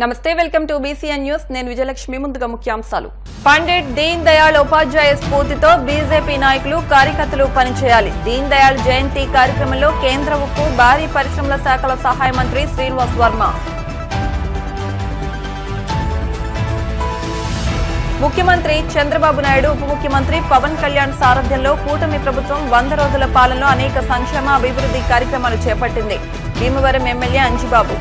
నమస్తే welcome to BCN news నేను విజయలక్ష్మి ముందుగా ముఖ్యాంశాలు పండిట్ దీన్ దయాళ్ ఉపాధ్యాయ స్ఫూర్తితో బీజేపీ నాయకులు కార్యకర్తలు పనిచేయాలి దీన్ దయాళ్ జయంతి కార్యక్రమంలో కేంద్ర ఉక్కు భారీ పరిశ్రమల శాఖల సహాయ మంత్రి శ్రీనివాస్ వర్మ ముఖ్యమంత్రి చంద్రబాబు నాయుడు ఉప ముఖ్యమంత్రి పవన్ కళ్యాణ్ సారథ్యంలో కూటమి ప్రభుత్వం 100 రోజుల పాలనలో అనేక సంక్షేమ అభివృద్ధి కార్యక్రమాలు చేపట్టింది భీమవరం ఎమ్మెల్యే అంజిబాబు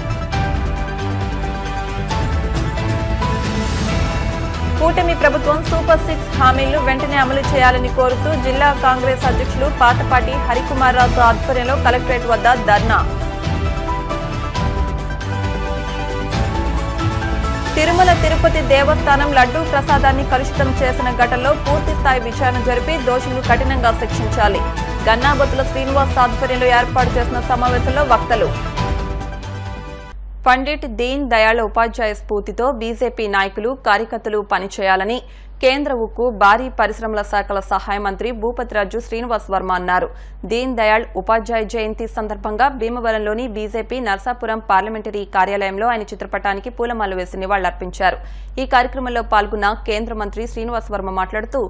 కూటమి ప్రభుత్వం సూపర్ 6 హామీలను వెంటనే అమలు చేయాలని కోరుతూ జిల్లా కాంగ్రెస్ అధ్యక్షులు పాతపాటి హరికుమార్ రాజు ఆధ్వర్యంలో కలెక్టరేట్ వద్ద ధర్నా తిరుమల తిరుపతి దేవస్థానం లడ్డూ ప్రసాదాన్ని కలుషితం చేసిన ఘటనలో పూర్తిస్థాయి విచారణ జరిపి దోషులను కఠినంగా శిక్షించాలి గన్నాబతుల శ్రీనివాస్ ఆధ్వర్యంలో ఏర్పాటు చేసిన సమావేశంలో వక్తలు పండిట్ దీన్ దయాళ్ ఉపాధ్యాయ స్ఫూర్తితో బీజేపీ నాయకులు కార్యకర్తలు పనిచేయాలని కేంద్ర ఉక్కు భారీ పరిశ్రమల శాఖల సహాయ మంత్రి భూపతిరాజు శ్రీనివాస్ వర్మ అన్నారు దీన్ దయాళ్ ఉపాధ్యాయ జయంతి సందర్భంగా భీమవరంలోని బీజేపీ నర్సాపురం పార్లమెంటరీ కార్యాలయంలో ఆయన చిత్రపటానికి పూలమాల వేసి నివాళులర్పించారు ఈ కార్యక్రమంలో పాల్గొన్న కేంద్ర మంత్రి శ్రీనివాస్ వర్మ మాట్లాడుతూ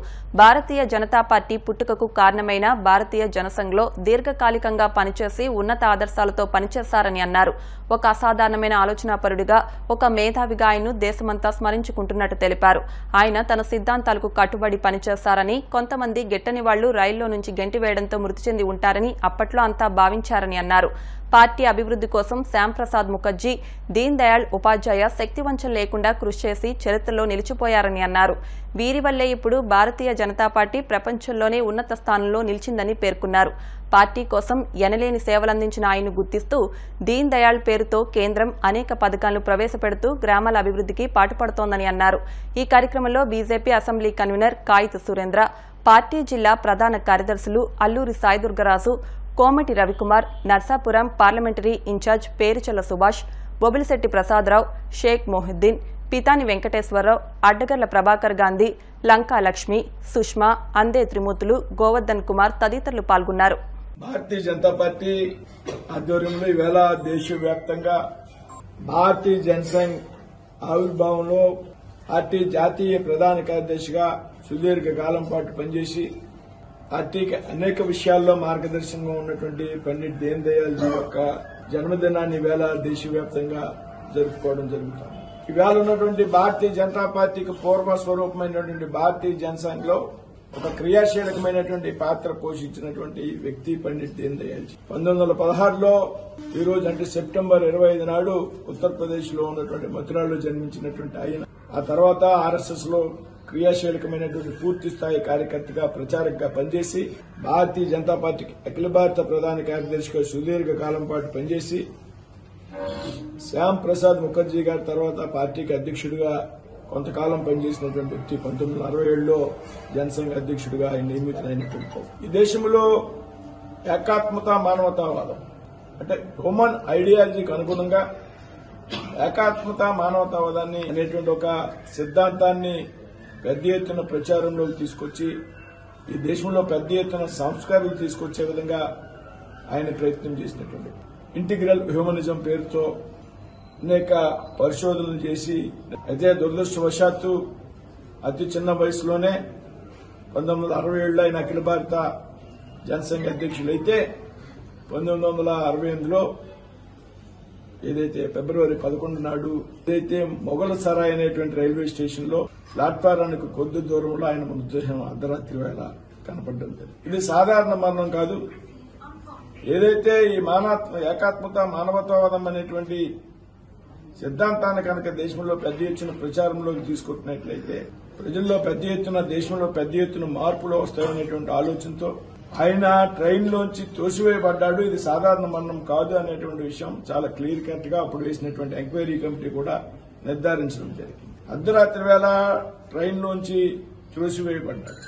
భారతీయ జనతా పార్టీ పుట్టుకకు కారణమైన భారతీయ జనసంఘ్లో దీర్ఘకాలికంగా పనిచేసి ఉన్నత ఆదర్శాలతో పనిచేశారని అన్నారు ఒక అసాధారణమైన ఆలోచనాపరుడిగా ఒక మేధావిగా ఆయన్ను దేశమంతా స్మరించుకుంటున్నట్టు తెలిపారు ఆయన తన సిద్ధాంతాలకు కట్టుబడి పనిచేశారని కొంతమంది గిట్టని వాళ్లు రైల్లో నుంచి గెంటివేయడంతో మృతి చెంది ఉంటారని అప్పట్లో అంతా భావించారని అన్నారు పార్టీ అభివృద్ధి కోసం శ్యాంప్రసాద్ ముఖర్జీ దీన్ దయాళ్ ఉపాధ్యాయ శక్తివంచన లేకుండా కృషి చేసి చరిత్రలో నిలిచిపోయారని అన్నారు వీరి వల్లే ఇప్పుడు భారతీయ జనతా పార్టీ ప్రపంచంలోనే ఉన్నత స్థానంలో నిలిచిందని పేర్కొన్నారు పార్టీ కోసం ఎనలేని సేవలందించిన ఆయన్ను గుర్తిస్తూ దీన్ దయాళ్ పేరుతో కేంద్రం అనేక పథకాలను ప్రవేశపెడుతూ గ్రామాల అభివృద్ధికి పాటుపడుతోందని అన్నారు ఈ కార్యక్రమంలో BJP assembly convenor Kayith Surendra party జిల్లా ప్రధాన కార్యదర్శులు అల్లూరి సాయిదుర్గరాజు కోమటి రవికుమార్ నర్సాపురం పార్లమెంటరీ ఇన్ఛార్జ్ పేరుచల్ల సుభాష్ బొబిలిశెట్టి ప్రసాదరావు షేక్ మొహిద్దీన్ పితాని వెంకటేశ్వరరావు అడ్డగర్ల ప్రభాకర్ గాంధీ లంకా లక్ష్మి సుష్మా అందే త్రిమూర్తులు గోవర్ధన్ కుమార్ తదితరులు పాల్గొన్నారు భారతీయ జనతా పార్టీ ఆధ్వర్యంలో ఈవేళ దేశవ్యాప్తంగా భారతీయ జనసంఘ్ ఆవిర్భావంలో పార్టీ జాతీయ ప్రధాన కార్యదర్శిగా సుదీర్ఘ కాలం పాటు పనిచేసి పార్టీకి అనేక విషయాల్లో మార్గదర్శనంగా ఉన్నటువంటి పండిట్ దీన్ దయాళ్ జీ యొక్క జన్మదినాన్ని ఈవేళ దేశవ్యాప్తంగా జరుపుకోవడం జరుగుతుంది ఈవేళ ఉన్నటువంటి భారతీయ జనతా పార్టీకి పూర్వ స్వరూపమైనటువంటి భారతీయ జనసంఘ్ లో ఒక క్రియాశీలకమైనటువంటి పాత్ర పోషించినటువంటి వ్యక్తి పండిట్ దీన్ దయాళ్ జీ 1916లో ఈ రోజు అంటే సెప్టెంబర్ 25 నాడు ఉత్తరప్రదేశ్ లో ఉన్నటువంటి మథురాలో జన్మించినటువంటి ఆయన ఆ తర్వాత ఆర్ఎస్ఎస్ లో క్రియాశీలకమైనటువంటి పూర్తి స్థాయి కార్యకర్తగా ప్రచారకగా పనిచేసి భారతీయ జనతా పార్టీకి అఖిల భారత ప్రధాన కార్యదర్శిగా సుదీర్ఘ కాలం పాటు పనిచేసి శ్యామ్ ప్రసాద్ ముఖర్జీ గారి తర్వాత పార్టీకి అధ్యక్షుడిగా కొంతకాలం పనిచేసినటువంటి వ్యక్తి 1967లో జనసంఘ్ అధ్యక్షుడిగా ఆయన నియమితులైనటువంటి ఈ దేశంలో ఏకాత్మత మానవతావాదం అంటే హ్యూమన్ ఐడియాలజీకి అనుగుణంగా ఏకాత్మత మానవతావాదాన్ని అనేటువంటి ఒక సిద్ధాంతాన్ని పెద్ద ఎత్తున ప్రచారంలోకి తీసుకొచ్చి ఈ దేశంలో పెద్ద ఎత్తున సంస్కారాలు తీసుకొచ్చే విధంగా ఆయన ప్రయత్నం చేసినటువంటి ఇంటిగ్రల్ హ్యూమనిజం పేరుతో అనేక పరిశోధనలు చేసి అయితే దురదృష్టవశాత్తు అతి చిన్న వయసులోనే 1967లో ఆయన అఖిల భారత జనసంఘ అధ్యక్షులైతే 1968లో ఏదైతే ఫిబ్రవరి 11 నాడు ఏదైతే మొగల్ సరాయ్ అనేటువంటి రైల్వే స్టేషన్ లో ప్లాట్ఫారానికి కొద్ది దూరంలో ఆయన మృతదేహం అర్ధరాత్రి వేళ కనపడడం ఇది సాధారణ మరణం కాదు ఏదైతే ఈ ఏకాత్మత మానవతావాదం అనేటువంటి సిద్ధాంతాన్ని కనుక దేశంలో పెద్ద ఎత్తున ప్రచారంలోకి తీసుకుంటున్నట్లయితే ప్రజల్లో పెద్ద ఎత్తున దేశంలో పెద్ద ఎత్తున మార్పులు వస్తాయనేటువంటి ఆలోచనతో ఆయన ట్రైన్లోంచి తోసివేయబడ్డాడు ఇది సాధారణ మరణం కాదు అనేటువంటి విషయం చాలా క్లియర్ కట్ గా అప్పుడు వేసినటువంటి ఎంక్వైరీ కమిటీ కూడా నిర్ధారించడం జరిగింది అర్ధరాత్రి వేళ ట్రైన్లోంచి తోసివేయబడ్డాడు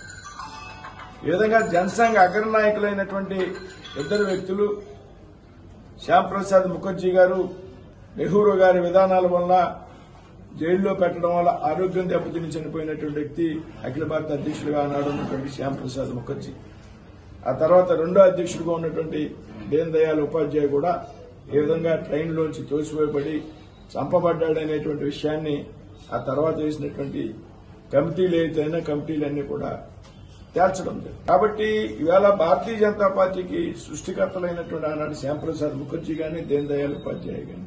ఈ విధంగా జనసంఘ్ అగ్రనాయకులైనటువంటి ఇద్దరు వ్యక్తులు శ్యాంప్రసాద్ ముఖర్జీ గారు నెహ్రూ గారి విధానాల వల్ల జైల్లో పెట్టడం వల్ల ఆరోగ్యం దెబ్బతిని చనిపోయినటువంటి వ్యక్తి అఖిల భారత అధ్యక్షుడిగా ఆనాడు ఉన్నటువంటి శ్యాంప్రసాద్ ముఖర్జీ ఆ తర్వాత రెండో అధ్యక్షుడిగా ఉన్నటువంటి దీన్ దయాళ్ ఉపాధ్యాయ కూడా ఏ విధంగా ట్రైన్లోంచి తోసివేయబడి చంపబడ్డాడనేటువంటి విషయాన్ని ఆ తర్వాత వేసినటువంటి కమిటీలు ఏదైనా కమిటీలన్నీ కూడా తేల్చడం జరిగింది. కాబట్టి ఇవాళ భారతీయ జనతా పార్టీకి సృష్టికర్తలైనటువంటి ఆనాడు శ్యాంప్రసాద్ ముఖర్జీ గాని, దీన్ దయాళ్ ఉపాధ్యాయ గాని,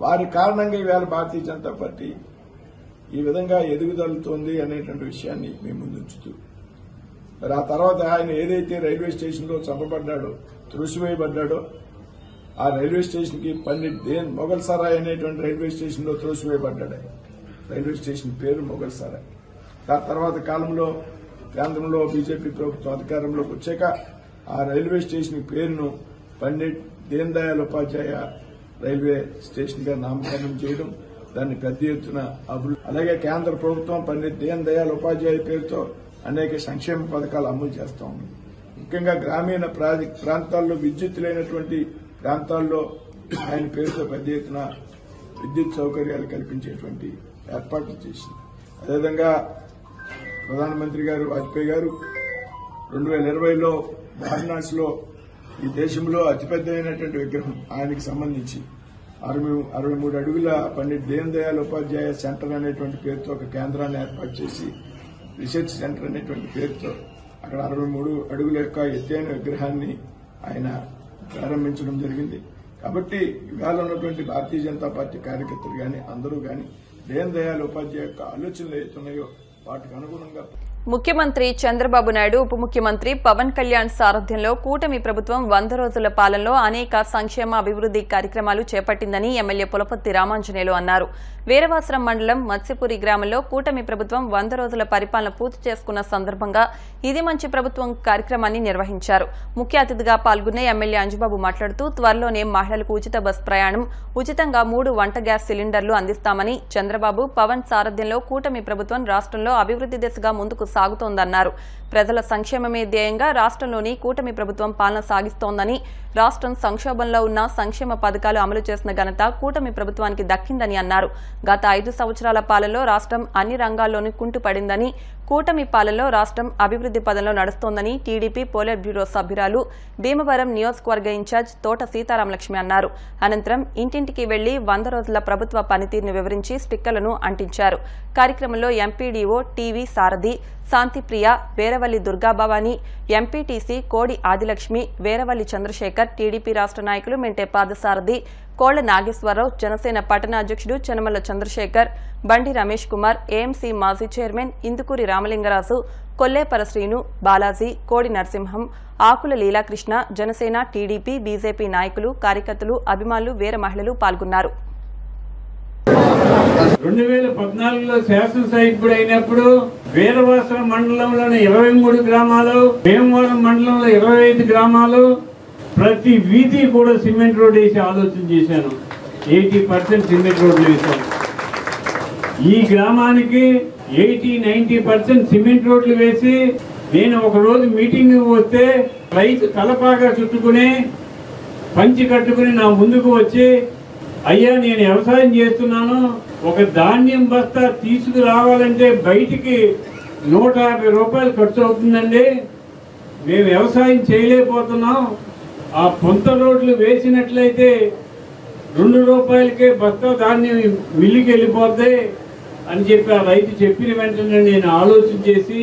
వారి కారణంగా ఇవాళ భారతీయ జనతా పార్టీ ఈ విధంగా ఎదుగుదలుతోంది అనేటువంటి విషయాన్ని మేము ముందుంచుతూ, మరి ఆ తర్వాత ఆయన ఏదైతే రైల్వే స్టేషన్ లో చంపబడ్డాడో, త్రోసివేయబడ్డాడో, ఆ రైల్వే స్టేషన్ కి పండిట్ దేన్ మొఘల్ సరాయ్ అనేటువంటి రైల్వే స్టేషన్ లో త్రోసివేయబడ్డాడు. రైల్వే స్టేషన్ పేరు మొఘల్ సరాయ్. ఆ తర్వాత కాలంలో కేంద్రంలో బీజేపీ ప్రభుత్వం అధికారంలోకి వచ్చాక ఆ రైల్వే స్టేషన్ పేరును పండిట్ దీన్ దయాళ్ ఉపాధ్యాయ రైల్వే స్టేషన్ గా నామకరణం చేయడం, దాన్ని పెద్ద ఎత్తున అభివృద్ధి, అలాగే కేంద్ర ప్రభుత్వం పండిట్ దీన్ దయాళ్ ఉపాధ్యాయ పేరుతో అనేక సంక్షేమ పథకాలు అమలు చేస్తా ఉంది. ముఖ్యంగా గ్రామీణ ప్రాంతాల్లో విద్యుత్ లేనటువంటి ప్రాంతాల్లో ఆయన పేరుతో పెద్ద ఎత్తున విద్యుత్ సౌకర్యాలు కల్పించేటువంటి ఏర్పాట్లు చేసింది. అదేవిధంగా ప్రధానమంత్రి గారు వాజ్పేయి గారు 2020లో వారణాసిలో ఈ దేశంలో అతిపెద్దమైనటువంటి విగ్రహం ఆయనకి సంబంధించి 63 అడుగుల పండిట్ దీన్ దయాళ్ ఉపాధ్యాయ సెంటర్ అనేటువంటి పేరుతో ఒక కేంద్రాన్ని ఏర్పాటు చేసి, రీసెర్చ్ సెంటర్ అనేటువంటి పేరుతో అక్కడ 63 అడుగుల యొక్క ఎత్తైన విగ్రహాన్ని ఆయన ప్రారంభించడం జరిగింది. కాబట్టి ఇవాళ ఉన్నటువంటి భారతీయ జనతా పార్టీ కార్యకర్తలు గాని, అందరూ గాని దీన్ దయాళ్ ఉపాధ్యాయ యొక్క ఆలోచనలు ఏతున్నాయో వాటికి అనుగుణంగా ముఖ్యమంత్రి చంద్రబాబు నాయుడు, ఉప ముఖ్యమంత్రి పవన్ కళ్యాణ్ సారథ్యంలో కూటమి ప్రభుత్వం 100 రోజుల పాలనలో అనేక సంక్షేమ అభివృద్ది కార్యక్రమాలు చేపట్టిందని ఎమ్మెల్యే పులపర్తి రామాంజనేయులు అన్నారు. వీరవాసరం మండలం మత్స్యపురి గ్రామంలో కూటమి ప్రభుత్వం 100 రోజుల పరిపాలన పూర్తి చేసుకున్న సందర్భంగా ఇది మంచి ప్రభుత్వం కార్యక్రమాన్ని నిర్వహించారు. ముఖ్య అతిథిగా పాల్గొన్న ఎమ్మెల్యే అంజుబాబు మాట్లాడుతూ త్వరలోనే మహిళలకు ఉచిత బస్ ప్రయాణం, ఉచితంగా 3 వంట గ్యాస్ సిలిండర్లు అందిస్తామని, చంద్రబాబు పవన్ సారథ్యంలో కూటమి ప్రభుత్వం రాష్ట్రంలో అభివృద్ది దిశగా ముందుకు సాగుతోందన్నారు. ప్రజల సంక్షేమమే ధ్యేయంగా రాష్ట్రంలోని కూటమి ప్రభుత్వం పాలన సాగిస్తోందని, రాష్ట్రం సంక్షోభంలో ఉన్న సంక్షేమ పథకాలు అమలు చేసిన ఘనత కూటమి ప్రభుత్వానికి దక్కిందని అన్నారు. గత 5 సంవత్సరాల పాలనలో రాష్ట్రం అన్ని రంగాల్లోనూ కుంటుపడిందని, కూటమి పాలనలో రాష్ట్రం అభివృద్ది పదంలో నడుస్తోందని టీడీపీ పోలిట్ బ్యూరో సభ్యురాలు, భీమవరం నియోజకవర్గ ఇన్ఛార్జ్ తోట సీతారామలక్ష్మి అన్నారు. అనంతరం ఇంటింటికి వెళ్లి 100 రోజుల ప్రభుత్వ పనితీరును వివరించి స్టిక్కర్లను అంటించారు. కార్యక్రమంలో ఎంపీడీఓ టీవీ సారథి, శాంతిప్రియ, వేరవల్లి దుర్గాభవాని, ఎంపీటీసీ కోడి ఆదిలక్ష్మి, వేరవల్లి చంద్రశేఖర్, టీడీపీ రాష్ట్ర నాయకులు మెంటే పాదసారథి, కోళ్ల నాగేశ్వరరావు, జనసేన పట్టణ అధ్యక్షుడు చెనమల చంద్రశేఖర్, బండి రమేష్ కుమార్, ఏఎంసీ మాజీ చైర్మన్ ఇందుకూరి రామలింగరాజు, కొల్లేపర శ్రీను, బాలాజీ, కోడి నరసింహం, ఆకుల లీలాకృష్ణ, జనసేన, టీడీపీ, బీజేపీ నాయకులు, కార్యకర్తలు, అభిమానులు, వేర మహిళలు పాల్గొన్నారు. 2014లో శాసనసభ్యుడు అయినప్పుడు వీరవాసరం మండలంలోని 23 గ్రామాలు, భీమవరం మండలంలో 25 గ్రామాలు, ప్రతి వీధి కూడా సిమెంట్ రోడ్ వేసి ఆలోచన చేశాను. 80% సిమెంట్ రోడ్లు వేశాను. ఈ గ్రామానికి 80-90% సిమెంట్ రోడ్లు వేసి, నేను ఒక రోజు మీటింగ్ వస్తే రైతు తలపాగా చుట్టుకుని పంచి కట్టుకుని నా ముందుకు వచ్చి, అయ్యా నేను వ్యవసాయం చేస్తున్నాను, ఒక ధాన్యం బస్తా తీసుకురావాలంటే బయటికి 150 రూపాయలు ఖర్చు అవుతుందండి, మేము వ్యవసాయం చేయలేకపోతున్నాం, ఆ పొంత రోడ్లు వేసినట్లయితే 2 రూపాయలకే బస్తా ధాన్యం మిల్లికి వెళ్ళిపోద్ది అని చెప్పి ఆ రైతు చెప్పిన వెంటనే నేను ఆలోచన చేసి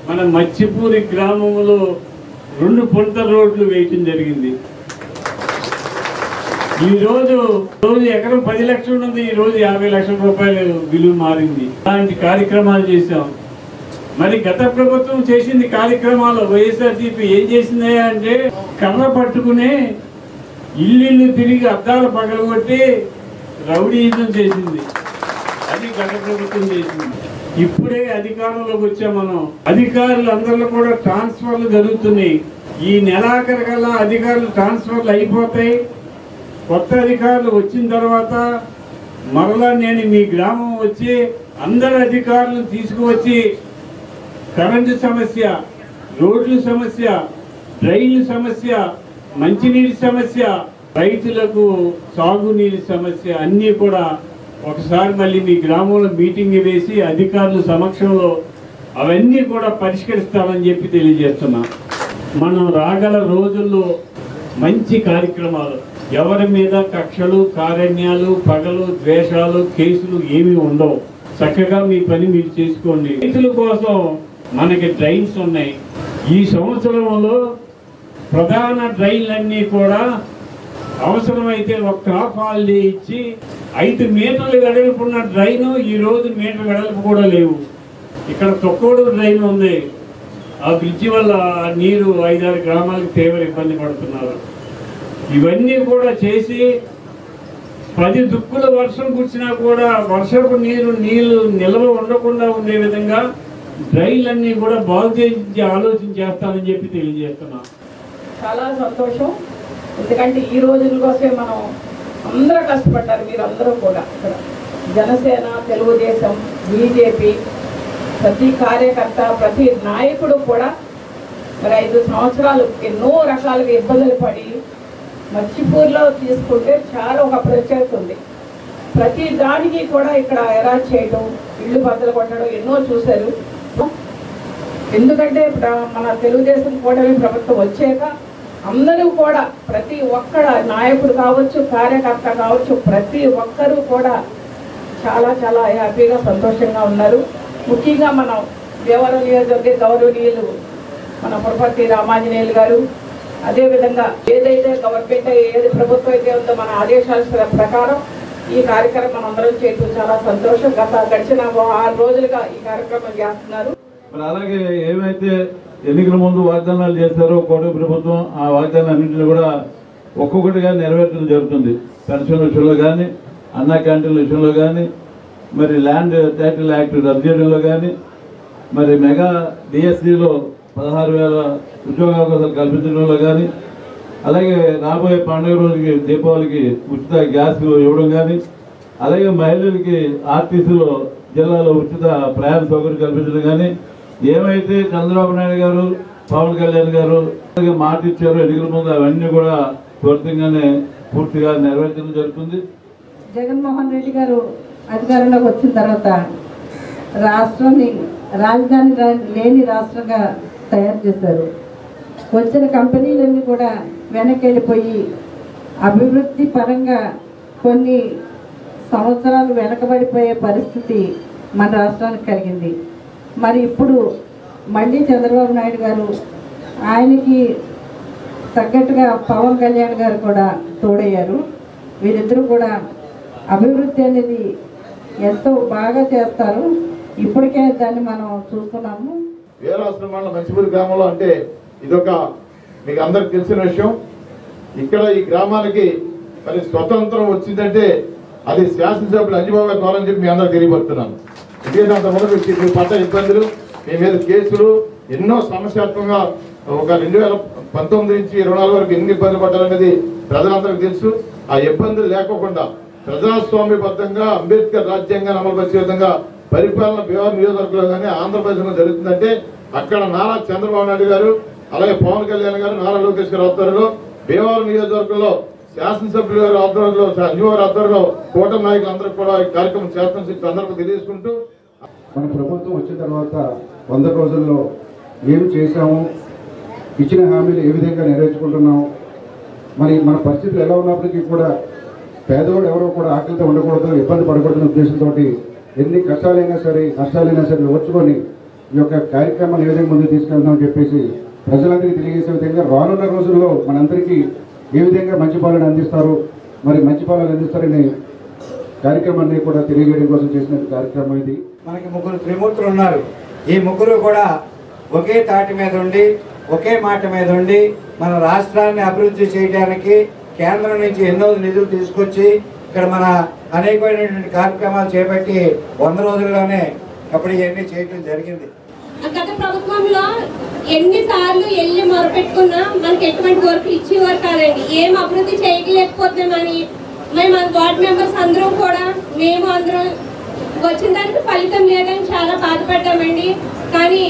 మన మత్స్యపూరి గ్రామంలో 2 పొంత రోడ్లు వేయటం జరిగింది. ఈ రోజు ఎకరం 10 లక్షలు ఉన్నది, ఈ రోజు 50 లక్షల రూపాయలు విలువ మారింది. అలాంటి కార్యక్రమాలు చేశాం. మరి గత ప్రభుత్వం చేసింది కార్యక్రమాలు, వైఎస్ఆర్సీపీ ఏం చేసిందా అంటే కర్ర పట్టుకుని ఇల్లు తిరిగి అద్దాలు పగలగొట్టి రౌడీయుద్ధం చేసింది. అది గత ప్రభుత్వం చేసింది. ఇప్పుడే అధికారంలోకి వచ్చాం మనం. అధికారులు అందరిలో కూడా ట్రాన్స్ఫర్లు జరుగుతున్నాయి. ఈ నెలాఖరు కల్లా అధికారులు ట్రాన్స్ఫర్లు అయిపోతాయి. కొత్త అధికారులు వచ్చిన తర్వాత మరలా నేను మీ గ్రామం వచ్చి అందరు అధికారులను తీసుకువచ్చి కరెంటు సమస్య, రోడ్ల సమస్య, డ్రైన్ల సమస్య, మంచినీటి సమస్య, రైతులకు సాగునీటి సమస్య అన్నీ కూడా ఒకసారి మళ్ళీ మీ గ్రామంలో మీటింగ్ వేసి అధికారుల సమక్షంలో అవన్నీ కూడా పరిష్కరిస్తామని చెప్పి తెలియజేస్తున్నా. మనం రాగల రోజుల్లో మంచి కార్యక్రమాలు ఎవరి మీద కక్షలు కారణ్యాలు పగలు ద్వేషాలు కేసులు ఏమీ ఉండవు. చక్కగా మీ పని మీరు చేసుకోండి. రైతుల కోసం మనకి డ్రైన్స్ ఉన్నాయి. ఈ సంవత్సరంలో ప్రధాన డ్రైన్లన్నీ కూడా అవసరమైతే ఒక క్రాప్ హాలిడే ఇచ్చి 5 మీటర్లు వెడల్పున్న డ్రైన్ ఈ రోజు మీటర్ వెడల్పు కూడా లేవు. ఇక్కడ తొక్కోడు డ్రైన్ ఉంది. ఆ బ్రిడ్జి వల్ల నీరు 5-6 గ్రామాలకు తీవ్ర ఇబ్బంది పడుతున్నారు. ఇవన్నీ కూడా చేసి 10 దుక్కుల వర్షం కురిసినా కూడా వర్షపు నీళ్లు నిల్వ ఉండకుండా ఉండే విధంగా డ్రైన్లన్నీ కూడా బాగు చేసి ఆలోచన చేస్తానని చెప్పి తెలియజేస్తున్నాం. చాలా సంతోషం. ఎందుకంటే ఈ రోజుల కోసమే మనం అందరూ కష్టపడ్డారు. మీరందరూ కూడా ఇక్కడ జనసేన, తెలుగుదేశం, బీజేపీ ప్రతి కార్యకర్త ప్రతి నాయకుడు కూడా మరి 5 సంవత్సరాలు ఎన్నో రకాలుగా ఇబ్బందులు పడి మర్చిపూర్లో తీసుకుంటే చాలా ఒక ప్రత్యేకత ఉంది. ప్రతి దానికి కూడా ఇక్కడ ఎరాజ్ చేయడం, ఇళ్ళు బద్దలు కొట్టడం ఎన్నో చూశారు. ఎందుకంటే మన తెలుగుదేశం కూటమి ప్రభుత్వం వచ్చాక అందరూ కూడా ప్రతి ఒక్కడ నాయకుడు కావచ్చు, కార్యకర్త కావచ్చు, ప్రతి ఒక్కరూ కూడా చాలా చాలా హ్యాపీగా సంతోషంగా ఉన్నారు. ముఖ్యంగా మనం దేవరం నియోజకవర్గ గౌరవనీయులు మన పురపర్తి రామాంజనేయులు గారు, అదేవిధంగా ఏదైతే గవర్నమెంట్ ఏది ప్రభుత్వం అయితే ఉందో మన ఆదేశాల ప్రకారం ఈ కార్యక్రమం మనం అందరం చేయడం చాలా సంతోషం. గడిచిన 6 రోజులుగా ఈ కార్యక్రమం చేస్తున్నారు. మరి అలాగే ఏమైతే ఎన్నికల ముందు వాగ్దానాలు చేశారో కూటమి ప్రభుత్వం, ఆ వాగ్దానాలన్నింటినీ కూడా ఒక్కొక్కటిగా నెరవేర్చడం జరుగుతుంది. పెన్షన్ విషయంలో కానీ, అన్నా క్యాంటీన్ల విషయంలో కానీ, మరి ల్యాండ్ టైటిల్ యాక్ట్ రద్దు చేయడంలో కానీ, మరి మెగా డిఎస్సిలో 16,000 ఉద్యోగావకాశాలు కల్పించడంలో కానీ, అలాగే రాబోయే పండుగ రోజుకి దీపావళికి ఉచిత గ్యాస్ ఇవ్వడం కానీ, అలాగే మహిళలకి ఆర్టీసీలో జిల్లాలో ఉచిత ప్రయాణ సౌకర్యం కల్పించడం కానీ, ఏమైతే చంద్రబాబు నాయుడు గారు, పవన్ కళ్యాణ్ గారు మాట ఇచ్చారో ఎన్నికల ముందు అవన్నీ కూడా త్వరితంగానే పూర్తిగా నెరవేర్చడం జరుగుతుంది. జగన్మోహన్ రెడ్డి గారు అధికారంలోకి వచ్చిన తర్వాత రాష్ట్రాన్ని రాజధాని లేని రాష్ట్రంగా తయారు చేశారు. వచ్చిన కంపెనీలన్నీ కూడా వెనక్కి వెళ్ళిపోయి అభివృద్ధి పరంగా కొన్ని సంవత్సరాలు వెనకబడిపోయే పరిస్థితి మన రాష్ట్రానికి కలిగింది. మరి ఇప్పుడు మళ్ళీ చంద్రబాబు నాయుడు గారు, ఆయనకి తగ్గట్టుగా పవన్ కళ్యాణ్ గారు కూడా తోడయ్యారు. వీరిద్దరూ కూడా అభివృద్ధి అనేది ఎంతో బాగా చేస్తారు. ఇప్పటికే దాన్ని మనం చూస్తున్నాము. వీరాశ్రమ మండలం మంచిపూరి గ్రామంలో అంటే ఇదొక మీకు అందరికి తెలిసిన విషయం. ఇక్కడ ఈ గ్రామానికి మరి స్వతంత్రం వచ్చిందంటే అది శాసనసభ్యులు అంజబాబు గారి ద్వారా చెప్పి మీ అందరికి తెలియపడుతున్నాను. ఎందుకంటే అంత ముందు మీ పడ్డ ఇబ్బందులు, మీ మీద కేసులు ఎన్నో సమస్యాత్మకంగా ఒక 2019 నుంచి 24 వరకు ఎన్ని ఇబ్బందులు పడ్డారనేది ప్రజలందరికీ తెలుసు. ఆ ఇబ్బందులు లేకోకుండా ప్రజాస్వామ్యబద్ధంగా అంబేద్కర్ రాజ్యాంగాన్ని అమలుపరిచే విధంగా పరిపాలన భీమవరం నియోజకవర్గంలో కానీ ఆంధ్రప్రదేశ్లో జరుగుతుందంటే అక్కడ నారా చంద్రబాబు నాయుడు గారు, అలాగే పవన్ కళ్యాణ్ గారు, నారా లోకేష్ గారు ఆధ్వర్యంలో భీమవరం నియోజకవర్గంలో శాసనసభ్యుల గారి ఆధ్వర్యంలో, అంజబాబు ఆధ్వర్యంలో కూటమి నాయకులందరూ కూడా ఈ కార్యక్రమం చేస్తామని సందర్భంగా తెలియజేసుకుంటూ, మన ప్రభుత్వం వచ్చిన తర్వాత 100 రోజుల్లో ఏమి చేశాము, ఇచ్చిన హామీలు ఏ విధంగా నెరవేర్చుకుంటున్నాము, మరి మన పరిస్థితులు ఎలా ఉన్నప్పటికీ కూడా పేదవాడు ఎవరో కూడా ఆకలితో ఉండకూడదు, ఇబ్బంది పడకూడదనే ఉద్దేశంతో ఎన్ని కష్టాలైనా సరే నష్టాలైనా సరే ఓర్చుకొని ఈ యొక్క కార్యక్రమాన్ని ఏ విధంగా ముందుకు తీసుకెళ్తామని చెప్పేసి ప్రజలందరికీ తెలియజేసే విధంగా రానున్న రోజుల్లో మనందరికీ ఏ విధంగా మంచి పాలన అందిస్తారు, మరి మంచి పాలన అందిస్తారని కార్యక్రమాన్ని కూడా తెలియజేయడం కోసం చేసిన కార్యక్రమం ఇది. మనకి 3 త్రిమూర్తులు ఉన్నారు. ఈ 3 కూడా ఒకే తాటి మీద ఉండి ఒకే మాట మీద ఉండి మన రాష్ట్రాన్ని అభివృద్ధి చేయడానికి కేంద్రం నుంచి ఎన్నో నిధులు తీసుకొచ్చి ఇక్కడ మన అనేకమైనటువంటి కార్యక్రమాలు చేపట్టి 100 రోజుల్లోనే అప్పుడు ఇవన్నీ చేయడం జరిగింది. గత ప్రభుత్వంలో ఎన్నిసార్లు వెళ్ళి మొరపెట్టుకున్నా మనకి ఎటువంటి వర్క్ ఇచ్చేవారు కాదండి. ఏం అభివృద్ధి చేయలేకపోతున్నామని మేము వార్డ్ మెంబర్స్ అందరం కూడా మేము అందరం వచ్చిన దానికి ఫలితం లేదని చాలా బాధపడ్డామండి. కానీ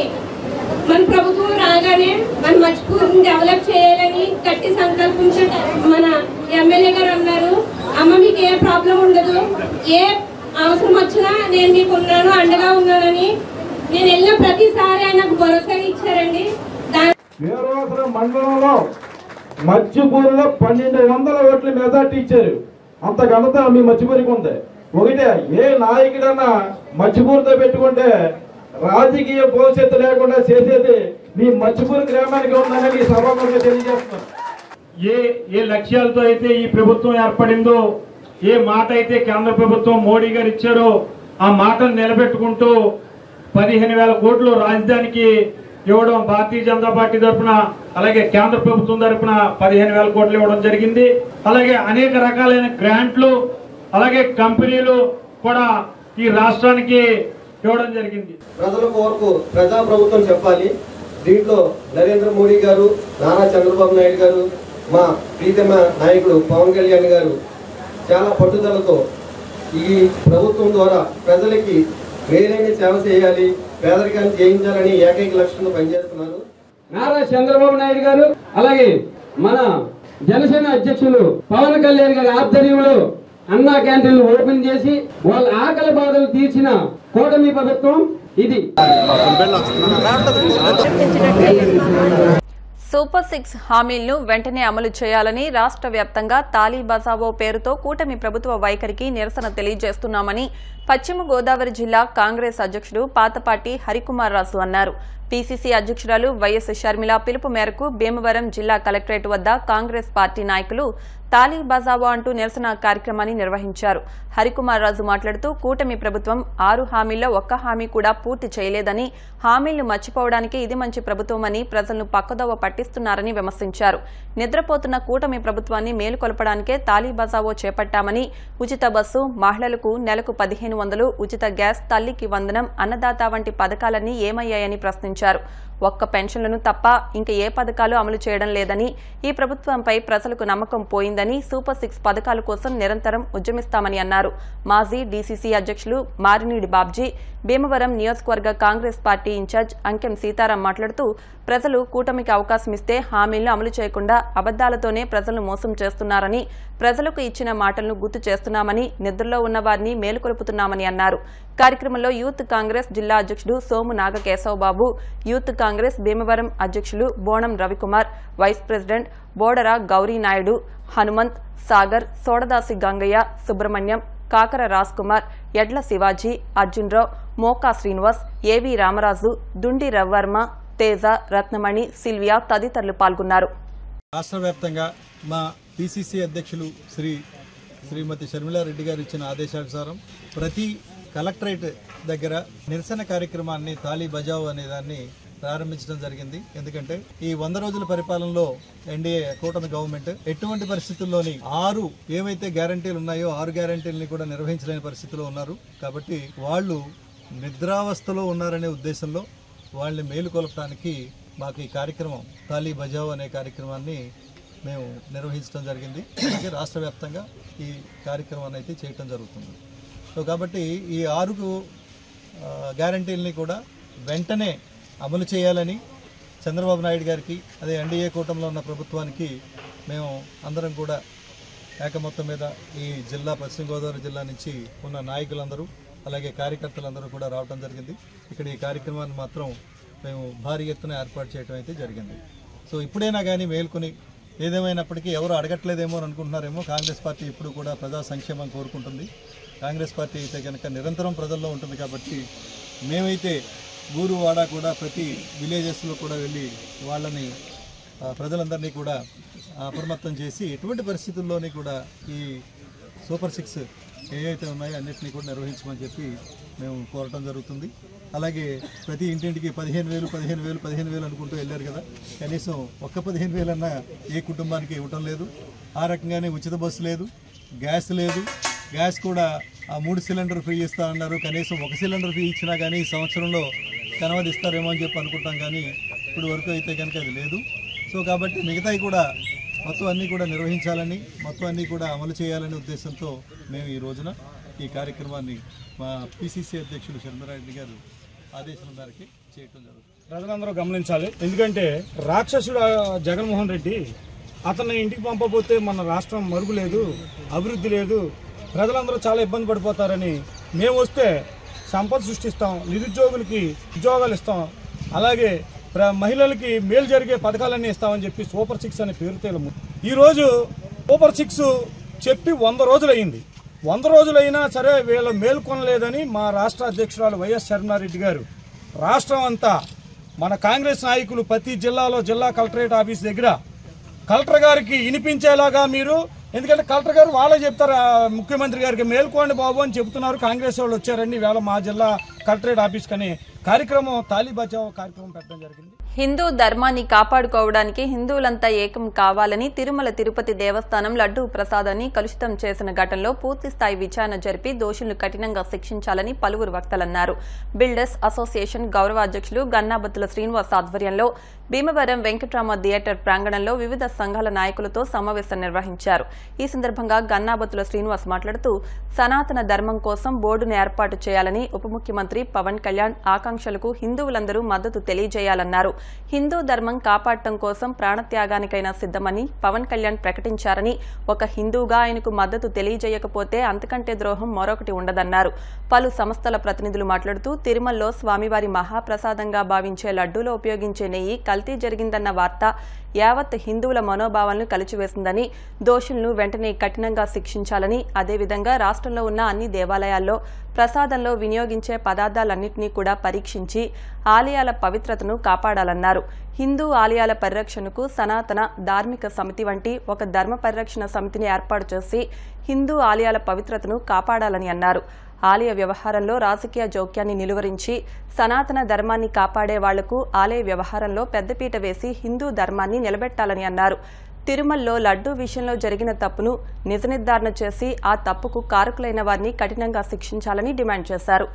మన ప్రభుత్వం రాగానే మన మర్చిపూర్ని డెవలప్ చేయాలని గట్టి సంకల్పించి మన ఎమ్మెల్యే గారు అన్నారు, అమ్మ మీకు ఏ ప్రాబ్లం ఉండదు, ఏ అవసరం వచ్చినా నేను మీకు ఉన్నాను, అండగా ఉన్నానని. నేను వెళ్ళిన ప్రతిసారి ఆయనకు భరోసా ఇచ్చారండి. వీరవాసరం మండలంలో మచ్చిపూరిలో 1200 ఓట్ల మెజార్టీ ఇచ్చారు. అంత ఘనత మీ మచ్చిపూరికి ఉంది. ఒకటే, ఏ నాయకుడన్నా మచ్చిపూరితో పెట్టుకుంటే రాజకీయ భవిష్యత్తు లేకుండా చేసేది మీ మచ్చిపూరి గ్రామానికి ఉందని ఈ సభాముఖంగా తెలియజేస్తున్నారు. ఏ లక్ష్యాలతో అయితే ఈ ప్రభుత్వం ఏర్పడిందో, ఏ మాట అయితే కేంద్ర ప్రభుత్వం మోడీ గారు ఇచ్చారో ఆ మాటను నిలబెట్టుకుంటూ 15,000 కోట్లు రాజధానికి ఇవ్వడం భారతీయ జనతా పార్టీ తరఫున, అలాగే కేంద్ర ప్రభుత్వం తరఫున 15,000 కోట్లు ఇవ్వడం జరిగింది. అలాగే అనేక రకాలైన గ్రాంట్లు, అలాగే కంపెనీలు కూడా ఈ రాష్ట్రానికి ఇవ్వడం జరిగింది. ప్రజల కొరకు ప్రజాప్రభుత్వం చెప్పాలి. దీంట్లో నరేంద్ర మోడీ గారు, నారా చంద్రబాబు నాయుడు గారు, మా ప్రీతమ నాయకుడు పవన్ కళ్యాణ్ గారు చాలా పట్టుదలతో ఈ ప్రభుత్వం ద్వారా ప్రజలకి మేలైన సేవ చేయాలి, పేదరికాన్ని జయించాలని ఏకైక లక్ష్యంతో పనిచేస్తున్నారు. నారా చంద్రబాబు నాయుడు గారు, అలాగే మన జనసేన అధ్యక్షులు పవన్ కళ్యాణ్ గారి ఆధ్వర్యంలో అన్నా క్యాంటీన్లు ఓపెన్ చేసి వాళ్ళ ఆకలి బాధలు తీర్చిన కూటమి ప్రభుత్వం ఇది. సూపర్ 6 హామీలను వెంటనే అమలు చేయాలని రాష్ట్ర వ్యాప్తంగా తాలీ బజావో పేరుతో కూటమి ప్రభుత్వ వైఖరికి నిరసన తెలియజేస్తున్నామని పశ్చిమ గోదావరి జిల్లా కాంగ్రెస్ అధ్యక్షుడు పాతపాటి హరికుమార్ రాజు అన్నారు. పీసీసీ అధ్యక్షురాలు వైఎస్ షర్మిల పిలుపు మేరకు భీమవరం జిల్లా కలెక్టరేట్ వద్ద కాంగ్రెస్ పార్టీ నాయకులు తాలీ బజావో అంటూ నిరసన కార్యక్రమాన్ని నిర్వహించారు. హరికుమార్ రాజు మాట్లాడుతూ కూటమి ప్రభుత్వం 6 హామీల్లో ఒక్క హామీ కూడా పూర్తి చేయలేదని, హామీలను మర్చిపోవడానికి ఇది మంచి ప్రభుత్వమని ప్రజలను పక్కదోవ పట్టిస్తున్నారని విమర్శించారు. నిద్రపోతున్న కూటమి ప్రభుత్వాన్ని మేలుకొల్పడానికే తాలీ బజావో చేపట్టామని, ఉచిత బస్సు, మహిళలకు నెలకు 1500, ఉచిత గ్యాస్, తల్లికి వందనం, అన్నదాత వంటి పథకాలన్నీ ఏమయ్యాయని ప్రశ్నించారు. ఒక్క పెన్షన్లను తప్ప ఇంక ఏ పథకాలు అమలు చేయడం లేదని, ఈ ప్రభుత్వంపై ప్రజలకు నమ్మకం పోయిందని, సూపర్ 6 పథకాల కోసం నిరంతరం ఉద్యమిస్తామని అన్నారు. మాజీ డీసీసీ అధ్యక్షులు మారినీడి బాబ్జీ, భీమవరం నియోజకవర్గ కాంగ్రెస్ పార్టీ ఇన్ఛార్జ్ అంకెం సీతారాం మాట్లాడుతూ ప్రజలు కూటమికి అవకాశం ఇస్తే హామీలను అమలు చేయకుండా అబద్దాలతోనే ప్రజలను మోసం చేస్తున్నారని, ప్రజలకు ఇచ్చిన మాటలను గుర్తు చేస్తున్నామని, నిద్రలో ఉన్న వారిని మేలుకొల్పుతున్నామని అన్నారు. కార్యక్రమంలో యూత్ కాంగ్రెస్ జిల్లా అధ్యక్షుడు సోము నాగకేశవబాబు, యూత్ కాంగ్రెస్ భీమవరం అధ్యక్షులు బోణం రవికుమార్, వైస్ ప్రెసిడెంట్ బోడర గౌరీనాయుడు, హనుమంత్, సాగర్, సోడదాసి గంగయ్య, సుబ్రహ్మణ్యం, కాకర రాజ్ కుమార్, ఎడ్ల శివాజీ, అర్జున్రావు, మోకా శ్రీనివాస్, ఏవీ రామరాజు, దుండి రవివర్మ, తేజ, రత్నమణి, సిల్వియా తదితరులు పాల్గొన్నారు. రాష్ట్ర వ్యాప్తంగా మా పీసీసీ అధ్యక్షులు శ్రీమతి షర్మిలారెడ్డి గారు ఇచ్చిన ఆదేశానుసారం ప్రతి కలెక్టరేట్ దగ్గర నిరసన కార్యక్రమాన్ని తాలీ బజావ్ అనే దాన్ని ప్రారంభించడం జరిగింది. ఎందుకంటే ఈ 100 రోజుల పరిపాలనలో ఎన్డీఏ కూటమి గవర్నమెంట్ ఎటువంటి పరిస్థితుల్లోని 6 ఏవైతే గ్యారంటీలు ఉన్నాయో 6 గ్యారంటీలని కూడా నిర్వహించలేని పరిస్థితిలో ఉన్నారు. కాబట్టి వాళ్ళు నిద్రావస్థలో ఉన్నారనే ఉద్దేశంలో వాళ్ళని మేలుకొల్పడానికి మాకు ఈ కార్యక్రమం తాలీ బజావ్ అనే కార్యక్రమాన్ని మేము నిర్వహించడం జరిగింది. అలాగే రాష్ట్ర వ్యాప్తంగా ఈ కార్యక్రమాన్ని అయితే చేయటం జరుగుతుంది. సో కాబట్టి ఈ 6 గ్యారంటీలని కూడా వెంటనే అమలు చేయాలని చంద్రబాబు నాయుడు గారికి, అదే ఎన్డీఏ కూటమిలో ఉన్న ప్రభుత్వానికి మేము అందరం కూడా ఏకమొత్తం మీద ఈ జిల్లా పశ్చిమ గోదావరి జిల్లా నుంచి ఉన్న నాయకులందరూ అలాగే కార్యకర్తలందరూ కూడా రావడం జరిగింది. ఇక్కడ ఈ కార్యక్రమాన్ని మాత్రం మేము భారీ ఎత్తున ఏర్పాటు చేయడం అయితే జరిగింది. సో ఇప్పుడైనా కానీ మేల్కొని, ఏదేమైనప్పటికీ ఎవరు అడగట్లేదేమో అని అనుకుంటున్నారేమో, కాంగ్రెస్ పార్టీ ఇప్పుడు కూడా ప్రజా సంక్షేమం కోరుకుంటుంది. కాంగ్రెస్ పార్టీ అయితే కనుక నిరంతరం ప్రజల్లో ఉంటుంది. కాబట్టి మేమైతే ఊరు వాడ కూడా ప్రతి విలేజెస్లో కూడా వెళ్ళి వాళ్ళని ప్రజలందరినీ కూడా అప్రమత్తం చేసి ఎటువంటి పరిస్థితుల్లోని కూడా ఈ సూపర్ 6 ఏవైతే ఉన్నాయో అన్నింటినీ కూడా నిర్వహించమని చెప్పి మేము కోరటం జరుగుతుంది. అలాగే ప్రతి ఇంటింటికి 15,000 అనుకుంటూ వెళ్ళారు కదా, కనీసం ఒక్క 15,000 అన్నా ఏ కుటుంబానికి ఇవ్వటం లేదు. ఆ రకంగానే ఉచిత బస్సు లేదు, గ్యాస్ లేదు. గ్యాస్ కూడా ఆ 3 సిలిండర్ ఫ్రీ ఇస్తా అన్నారు. కనీసం 1 సిలిండర్ ఫ్రీ ఇచ్చినా కానీ ఈ సంవత్సరంలో కనవది ఇస్తారేమో అని చెప్పి అనుకుంటాం, కానీ ఇప్పుడు వరకు అయితే కనుక అది లేదు. సో కాబట్టి మిగతాయి కూడా మొత్తం అన్నీ కూడా నిర్వహించాలని, మొత్తం అన్నీ కూడా అమలు చేయాలనే ఉద్దేశంతో మేము ఈ రోజున ఈ కార్యక్రమాన్ని మా పీసీసీ అధ్యక్షులు షర్మిలారెడ్డి గారు ఆదేశం మేరకు చేయటం జరుగుతుంది. ప్రజలందరూ గమనించాలి. ఎందుకంటే రాక్షసుడు జగన్మోహన్ రెడ్డి అతన్ని ఇంటికి పంపబోతే మన రాష్ట్రం మరుగు లేదు, అభివృద్ధి లేదు, ప్రజలందరూ చాలా ఇబ్బంది పడిపోతారని మేము వస్తే సంపద సృష్టిస్తాం, నిరుద్యోగులకి ఉద్యోగాలు ఇస్తాం, అలాగే మహిళలకి మేలు జరిగే పథకాలన్నీ ఇస్తామని చెప్పి సూపర్ 6 అనే పేరుతో ఈరోజు సూపర్ 6 చెప్పి 100 రోజులు అయింది. 100 రోజులైనా సరే వీళ్ళు మేల్కొనలేదని మా రాష్ట్ర అధ్యక్షురాలు వైఎస్ శర్మారెడ్డి గారు రాష్ట్రం అంతా మన కాంగ్రెస్ నాయకులు ప్రతి జిల్లాలో జిల్లా కలెక్టరేట్ ఆఫీస్ దగ్గర కలెక్టర్ గారికి వినిపించేలాగా మీరు, ఎందుకంటే కలెక్టర్ గారు వాళ్ళే చెప్తారు ముఖ్యమంత్రి గారికి మేల్కోండి బాబు అని చెబుతున్నారు. కాంగ్రెస్ వాళ్ళు వచ్చారండి ఈవేళ మా జిల్లా కలెక్టరేట్ ఆఫీస్ కని కార్యక్రమం తాలీ బచావో కార్యక్రమం పెట్టడం జరిగింది. హిందూ ధర్మాన్ని కాపాడుకోవడానికి హిందువులంతా ఏకం కావాలని తిరుమల తిరుపతి దేవస్థానం లడ్డూ ప్రసాదాన్ని కలుషితం చేసిన ఘటనలో పూర్తిస్థాయి విచారణ జరిపి దోషులను కఠినంగా శిక్షించాలని పలువురు వక్తలన్నారు. బిల్డర్స్ అసోసియేషన్ గౌరవ అధ్యక్షులు గన్నాబత్తుల శ్రీనివాస్ ఆధ్వర్యంలో భీమవరం వెంకట్రామ థియేటర్ ప్రాంగణంలో వివిధ సంఘాల నాయకులతో సమావేశం నిర్వహించారు. ఈ సందర్భంగా గన్నాబత్తుల శ్రీనివాస్ మాట్లాడుతూ సనాతన ధర్మం కోసం బోర్డును ఏర్పాటు చేయాలని ఉప ముఖ్యమంత్రి పవన్ కళ్యాణ్ ఆకాంక్షలకు హిందువులందరూ మద్దతు తెలియజేయాలన్నారు. హిందూ ధర్మం కాపాడటం కోసం ప్రాణత్యాగానికైనా సిద్దమని పవన్ కళ్యాణ్ ప్రకటించారని, ఒక హిందూగా ఆయనకు మద్దతు తెలియజేయకపోతే అంతకంటే ద్రోహం మరొకటి ఉండదన్నారు. పలు సంస్థల ప్రతినిధులు మాట్లాడుతూ తిరుమలలో స్వామివారి మహాప్రసాదంగా భావించే లడ్డూలో ఉపయోగించే నెయ్యి కల్తీ జరిగిందన్న వార్త యావత్ హిందువుల మనోభావాలను కలిచివేసిందని, దోషులను వెంటనే కఠినంగా శిక్షించాలని, అదేవిధంగా రాష్ట్రంలో ఉన్న అన్ని దేవాలయాల్లో ప్రసాదంలో వినియోగించే పదార్థాలన్నింటినీ కూడా పరీక్షించి ఆలయాల పవిత్రతను కాపాడాలన్నారు. హిందూ ఆలయాల పరిరక్షణకు సనాతన ధార్మిక సమితి వంటి ఒక ధర్మ పరిరక్షణ సమితిని ఏర్పాటు చేసి హిందూ ఆలయాల పవిత్రతను కాపాడాలని అన్నారు. ఆలయ వ్యవహారంలో రాజకీయ జోక్యాన్ని నిలువరించి సనాతన ధర్మాన్ని కాపాడే వాళ్లకు ఆలయ వ్యవహారంలో పెద్దపీట వేసి హిందూ ధర్మాన్ని నిలబెట్టాలని అన్నారు. తిరుమలలో లడ్డూ విషయంలో జరిగిన తప్పును నిజ నిర్ధారణ చేసి ఆ తప్పుకు కారకులైన వారిని కఠినంగా శిక్షించాలని డిమాండ్ చేశారు.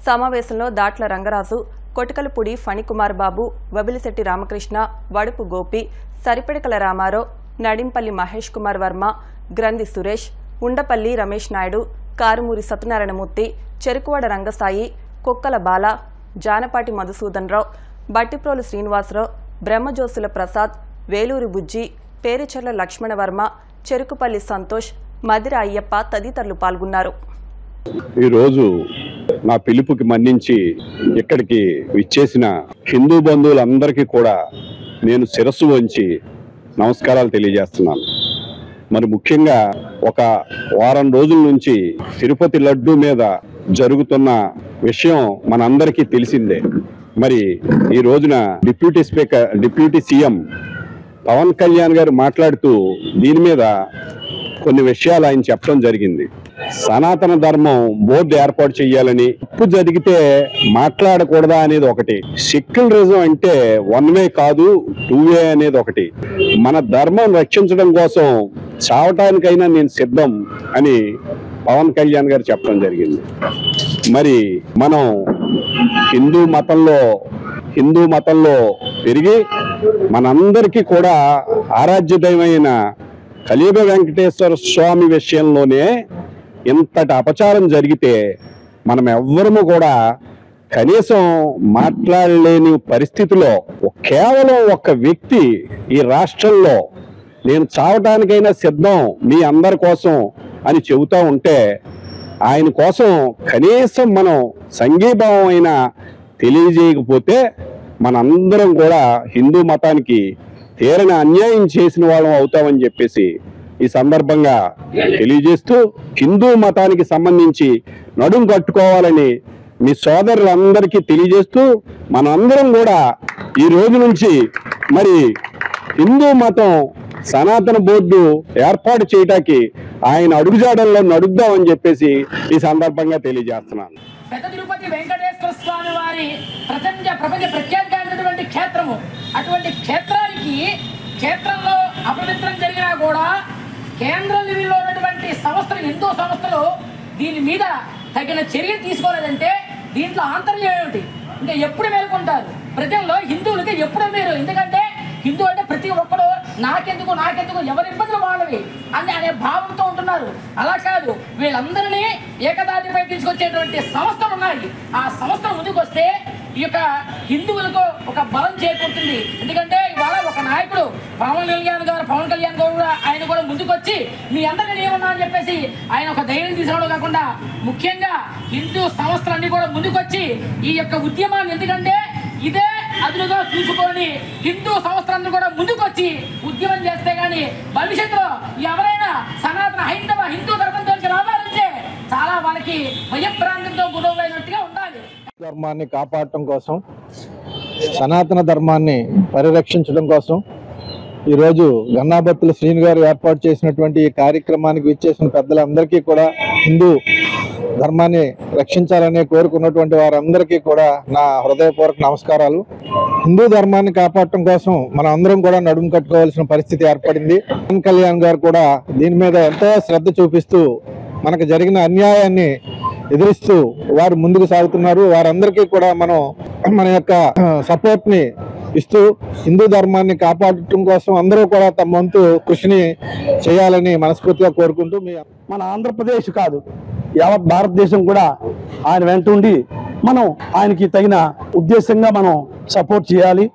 సమావేశంలో దాట్ల రంగరాజు, కొటకలపూడి ఫణికుమార్ బాబు, వబిలిశెట్టి రామకృష్ణ, వడుపు గోపి, సరిపెడకల రామారావు, నడింపల్లి మహేష్ కుమార్ వర్మ, గ్రంథి సురేష్, ఉండపల్లి రమేష్ నాయుడు, కారుమూరి సత్యనారాయణమూర్తి, చెరుకువాడ రంగసాయి, కొక్కల బాల, జానపాటి మధుసూదన్ రావు, బట్టిప్రోలు శ్రీనివాసరావు, బ్రహ్మజోసుల ప్రసాద్, వేలూరి బుజ్జి, పేరిచెర్ల లక్ష్మణవర్మ, చెరుకుపల్లి సంతోష్, మదిర అయ్యప్ప తదితరులు పాల్గొన్నారు. ఈరోజు నా పిలుపుకి మన్నించి ఇక్కడికి విచ్చేసిన హిందూ బంధువులందరికీ కూడా నేను శిరస్సు వంచి నమస్కారాలు తెలియజేస్తున్నాను. మరి ముఖ్యంగా ఒక వారం రోజుల నుంచి తిరుపతి లడ్డు మీద జరుగుతున్న విషయం మనందరికీ తెలిసిందే. మరి ఈ రోజున డిప్యూటీ సీఎం పవన్ కళ్యాణ్ గారు మాట్లాడుతూ దీని మీద కొన్ని విషయాలు ఆయన చెప్పడం జరిగింది. సనాతన ధర్మం బోర్డు ఏర్పాటు చేయాలని, తప్పు జరిగితే మాట్లాడకూడదా అనేది ఒకటి, సెక్యులరిజం అంటే 1 వే కాదు 2 వే అనేది ఒకటి, మన ధర్మం రక్షించడం కోసం చావటానికైనా నేను సిద్ధం అని పవన్ కళ్యాణ్ గారు చెప్పడం జరిగింది. మరి మనం హిందూ మతంలో పెరిగి మనందరికీ కూడా ఆరాధ్య దైవమైన కలియుగ వెంకటేశ్వర స్వామి విషయంలోనే ఇంతటి అపచారం జరిగితే మనం ఎవ్వరము కూడా కనీసం మాట్లాడలేని పరిస్థితిలో కేవలం ఒక వ్యక్తి ఈ రాష్ట్రంలో నేను చావటానికైనా సిద్ధం మీ అందరి కోసం అని చెబుతూ ఉంటే ఆయన కోసం కనీసం మనం సంఘీభావం అయినా తెలియజేయకపోతే మనందరం కూడా హిందూ మతానికి తీరని అన్యాయం చేసిన వాళ్ళం అవుతామని చెప్పేసి ఈ సందర్భంగా తెలియజేస్తూ, హిందూ మతానికి సంబంధించి నడుం కట్టుకోవాలని మీ సోదరులందరికీ తెలియజేస్తూ, మనందరం కూడా ఈ రోజు నుంచి మరి హిందూ మతం సనాతన బోర్డు ఏర్పాటు చేయడానికి ఆయన అడుగుజాడల్లో నడుద్దామని చెప్పేసి ఈ సందర్భంగా తెలియజేస్తున్నాను. పెద్ద తిరుపతి వెంకటేశ్వర స్వామి వారి ప్రపంచ ప్రఖ్యాతిగానటువంటి క్షేత్రము. అటువంటి క్షేత్రంలో అపవిత్రం జరిగినా కూడా కేంద్ర లెవెల్లో ఉన్నటువంటి సంస్థలు, హిందూ సంస్థలు దీని మీద తగిన చర్యలు తీసుకోలేదంటే దీంట్లో ఆంతర్యం ఏమిటి? ఇంకా ఎప్పుడు మేల్కొంటారు ప్రజల్లో హిందువులకి? ఎప్పుడు మీరు, ఎందుకంటే హిందూ అంటే ప్రతి ఒక్కడు నాకెందుకు ఎవరి ఇబ్బందులు వాళ్ళవి అనే భావంతో ఉంటున్నారు. అలా కాదు, వీళ్ళందరినీ ఏకదాటిపై తీసుకొచ్చేటువంటి సంస్థలు ఉన్నాయి. ఆ సంస్థలు ముందుకు వస్తే ఈ యొక్క హిందువులకు ఒక బలం చేకూరుతుంది. ఎందుకంటే ఇవాళ ఒక నాయకుడు పవన్ కళ్యాణ్ గారు ఆయన కూడా ముందుకు వచ్చి మీ అందరికీ ఏమన్నా అని చెప్పేసి ఆయన ఒక ధైర్యం తీసుకోవడం కాకుండా ముఖ్యంగా హిందూ సంస్థలన్నీ కూడా ముందుకు వచ్చి ఈ యొక్క ఉద్యమాన్ని, ఎందుకంటే ఇదే అదునుగా చూసుకొని హిందూ సంస్థలందరూ కూడా ముందుకొచ్చి ఉద్యమం చేస్తే గానీ భవిష్యత్తులో ఎవరైనా సనాతన హైందవ హిందూ ధర్మంలోకి రావాలంటే చాలా వాళ్ళకి భయభ్రాంతితో గురవుతున్నట్టుగా ఉండాలి. ధర్మాన్ని కాపాడటం కోసం, సనాతన ధర్మాన్ని పరిరక్షించడం కోసం ఈరోజు గన్నాబత్తుల శ్రీను గారు ఏర్పాటు చేసినటువంటి ఈ కార్యక్రమానికి విచ్చేసిన పెద్దలందరికీ కూడా, హిందూ ధర్మాన్ని రక్షించాలని కోరుకున్నటువంటి వారందరికీ కూడా నా హృదయపూర్వక నమస్కారాలు. హిందూ ధర్మాన్ని కాపాడటం కోసం మనం అందరం కూడా నడుము కట్టుకోవాల్సిన పరిస్థితి ఏర్పడింది. పవన్ కళ్యాణ్ గారు కూడా దీని మీద ఎంతో శ్రద్ధ చూపిస్తూ మనకు జరిగిన అన్యాయాన్ని ఎదిరిస్తూ వారు ముందుకు సాగుతున్నారు. వారందరికీ కూడా మనం మన యొక్క సపోర్ట్ ని ఇస్తూ హిందూ ధర్మాన్ని కాపాడటం కోసం అందరూ కూడా తమ వంతు కృషిని చేయాలని మనస్ఫూర్తిగా కోరుకుంటూ, మన ఆంధ్రప్రదేశ్ కాదు యావత్ భారతదేశం కూడా ఆయన వెంట ఉండి మనం ఆయనకి తగిన ఉద్దేశంగా మనం సపోర్ట్ చేయాలి.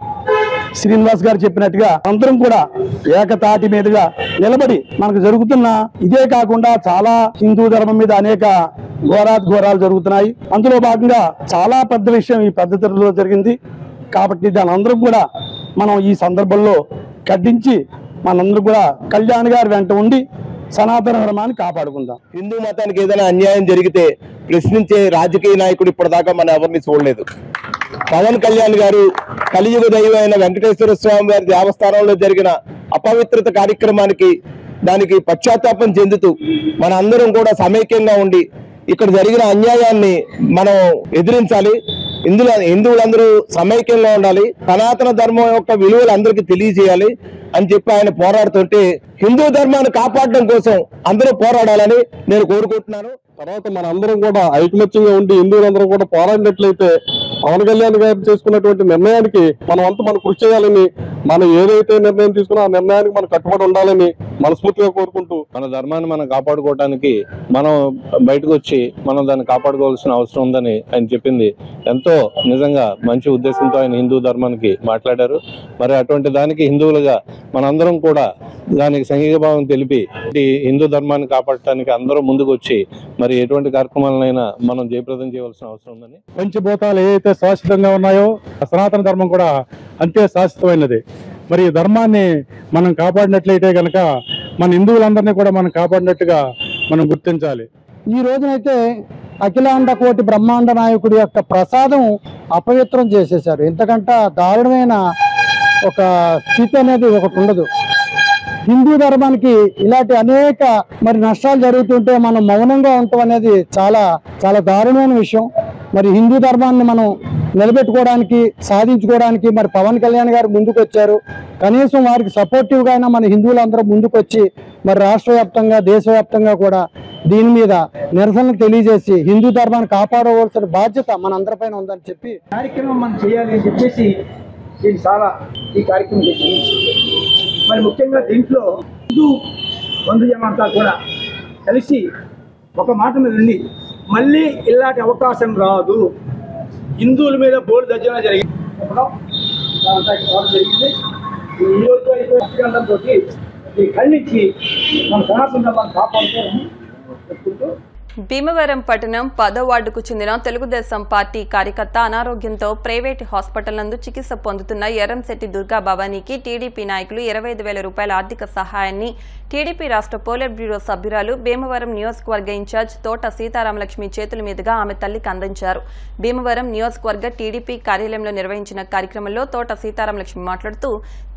శ్రీనివాస్ గారు చెప్పినట్టుగా అందరం కూడా ఏకతాటి మీదుగా నిలబడి మనకు జరుగుతున్న ఇదే కాకుండా చాలా హిందూ ధర్మం మీద అనేక ఘోరాలు జరుగుతున్నాయి. అందులో భాగంగా చాలా పెద్ద విషయం ఈ పెద్ద తెరలో జరిగింది. కాబట్టి దాని అందరం కూడా మనం ఈ సందర్భంలో ఖండించి మనందరూ కూడా కళ్యాణ్ గారి వెంట ఉండి సనాతన ధర్మాన్ని కాపాడుకుందాం. హిందూ మతానికి ఏదైనా అన్యాయం జరిగితే ప్రశ్నించే రాజకీయ నాయకుడు ఇప్పటిదాకా మనం ఎవరిని చూడలేదు. పవన్ కళ్యాణ్ గారు కలియుగ దైవం అయిన వెంకటేశ్వర స్వామి వారి దేవస్థానంలో జరిగిన అపవిత్రత కార్యక్రమానికి దానికి పశ్చాత్తాపం చెందుతూ మన అందరం కూడా సమైక్యంగా ఉండి ఇక్కడ జరిగిన అన్యాయాన్ని మనం ఎదిరించాలి. హిందువులందరూ సమైక్యంగా ఉండాలి. సనాతన ధర్మం యొక్క విలువలు అందరికీ తెలియజేయాలి అని చెప్పి ఆయన పోరాడుతుంటే హిందూ ధర్మాన్ని కాపాడడం కోసం అందరూ పోరాడాలని నేను కోరుకుంటున్నాను. తర్వాత మన అందరం కూడా ఐకమత్యంగా ఉండి హిందువులందరం కూడా పోరాడినట్లయితే పవన్ కళ్యాణ్ గారు చేసుకున్నటువంటి నిర్ణయానికి మనం అంతా మనం కృషి చేయాలని, మనం ఏదైతే నిర్ణయం తీసుకున్నా ఆ నిర్ణయానికి మనం కట్టుబడి ఉండాలని మనస్ఫూర్తిగా కోరుకుంటూ, మన ధర్మాన్ని మనం కాపాడుకోవడానికి మనం బయటకు వచ్చి మనం దాన్ని కాపాడుకోవాల్సిన అవసరం ఉందని ఆయన చెప్పింది ఎంతో నిజంగా మంచి ఉద్దేశంతో ఆయన హిందూ ధర్మానికి మాట్లాడారు. మరి అటువంటి దానికి హిందువులుగా మనందరం కూడా దానికి సంఘీభావం తెలిపి హిందూ ధర్మాన్ని కాపాడటానికి అందరూ ముందుకు వచ్చి మరి ఎటువంటి కార్యక్రమాలనైనా మనం జయప్రదం చేయవలసిన అవసరం ఉందని. పంచభూతాలు ఏదైతే శాశ్వతంగా ఉన్నాయో సనాతన ధర్మం కూడా అంతే శాశ్వతమైనది. మరి ఈ ధర్మాన్ని మనం కాపాడినట్లయితే కనుక మన హిందువులందరినీ కూడా మనం కాపాడినట్టుగా మనం గుర్తించాలి. ఈ రోజునైతే అఖిలాండ కోటి బ్రహ్మాండ నాయకుడి యొక్క ప్రసాదం అపవిత్రం చేసేశారు. ఇంతకంటే దారుణమైన ఒక స్థితి అనేది ఒకటి ఉండదు. హిందూ ధర్మానికి ఇలాంటి అనేక మరి నష్టాలు జరుగుతుంటే మనం మౌనంగా ఉండటం అనేది చాలా చాలా దారుణమైన విషయం. మరి హిందూ ధర్మాన్ని మనం నిలబెట్టుకోవడానికి, సాధించుకోవడానికి మరి పవన్ కళ్యాణ్ గారు ముందుకు వచ్చారు. కనీసం వారికి సపోర్టివ్గా అయినా మన హిందువులందరూ ముందుకు వచ్చి మరి రాష్ట్ర వ్యాప్తంగా, దేశవ్యాప్తంగా కూడా దీని మీద నిరసనలు తెలియజేసి హిందూ ధర్మాన్ని కాపాడవలసిన బాధ్యత మన అందరిపైన ఉందని చెప్పి కార్యక్రమం మనం చేయాలి అని చెప్పేసి దీన్ని చాలా ఈ కార్యక్రమం చేసింది. మరి ముఖ్యంగా దీంట్లో హిందూ బంధుజనంతా కూడా కలిసి ఒక మాట మీద ఉండి మళ్ళీ ఇలాంటి అవకాశం రాదు, హిందువుల మీద బోర్డు దర్జన జరిగింది. ఈ రోజు అయిపోయినంతో ఈ ఖండించి మన సనాతన ధర్మాన్ని కాపాడుకోవాలని చెప్పుకుంటూ భీమవరం పట్టణం 10వ వార్డుకు చెందిన తెలుగుదేశం పార్టీ కార్యకర్త అనారోగ్యంతో ప్రైవేటు హాస్పిటల్ నందు చికిత్స పొందుతున్న ఎర్రంశెట్టి దుర్గా భవానీకి టీడీపీ నాయకులు 25,000 రూపాయల ఆర్థిక సహాయాన్ని టీడీపీ రాష్ట్ర పోలిట్ బ్యూరో సభ్యురాలు భీమవరం నియోజకవర్గ ఇన్ఛార్జ్ తోట సీతారామలక్ష్మి చేతుల మీదుగా ఆమె తల్లికి అందించారు. భీమవరం నియోజకవర్గ టీడీపీ కార్యాలయంలో నిర్వహించిన కార్యక్రమంలో తోట సీతారామలక్ష్మి మాట్లాడుతూ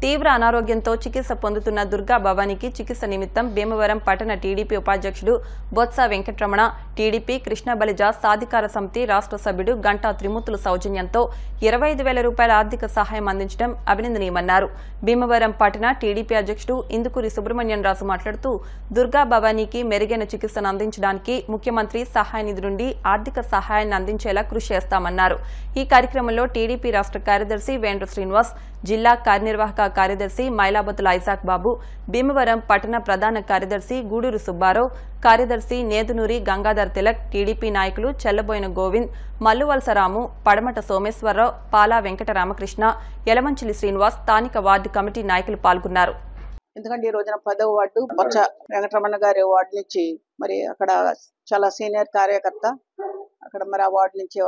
తీవ్ర అనారోగ్యంతో చికిత్స పొందుతున్న దుర్గా భవానీకి చికిత్స నిమిత్తం భీమవరం పట్టణ టీడీపీ ఉపాధ్యక్షుడు బొత్స వెంకటరమణ, టీడీపీ కృష్ణ బలిజ సాధికార సమితి రాష్ట్ర సభ్యుడు గంటా త్రిమూర్తుల సౌజన్యంతో 25,000 రూపాయల ఆర్థిక సహాయం అందించడం అభినందనీయమన్నారు. భీమవరం పట్టణ టీడీపీ అధ్యక్షుడు ఇందుకూరి సుబ్రహ్మణ్యం రాజు మాట్లాడుతూ దుర్గా భవానీకి మెరుగైన చికిత్సను అందించడానికి ముఖ్యమంత్రి సహాయ నిధి నుండి ఆర్థిక సహాయాన్ని అందించేలా కృషి చేస్తామన్నారు. ఈ కార్యక్రమంలో టీడీపీ రాష్ట్ర కార్యదర్శి వేండ్ర శ్రీనివాస్, జిల్లా కార్యనిర్వాహక కార్యదర్శి మైలాబతుల ఐజాక్ బాబు, భీమవరం పట్టణ ప్రధాన కార్యదర్శి గూడూరు సుబ్బారావు, కార్యదర్శి నేదునూరి గంగాధర్ తిలక్, టీడీపీ నాయకులు చెల్లబోయిన గోవింద్, మల్లువలసరాము, పడమట సోమేశ్వరరావు, పాలా వెంకట రామకృష్ణ, యలమంచిలి శ్రీనివాస్, స్థానిక వార్డు కమిటీ నాయకులు పాల్గొన్నారు. ఎందుకంటే ఈ రోజున 10వ వార్డు బొత్స వెంకటరమణ గారి వార్డు నుంచి మరి అక్కడ చాలా సీనియర్ కార్యకర్త అక్కడ మరి ఆ వార్డు నుంచి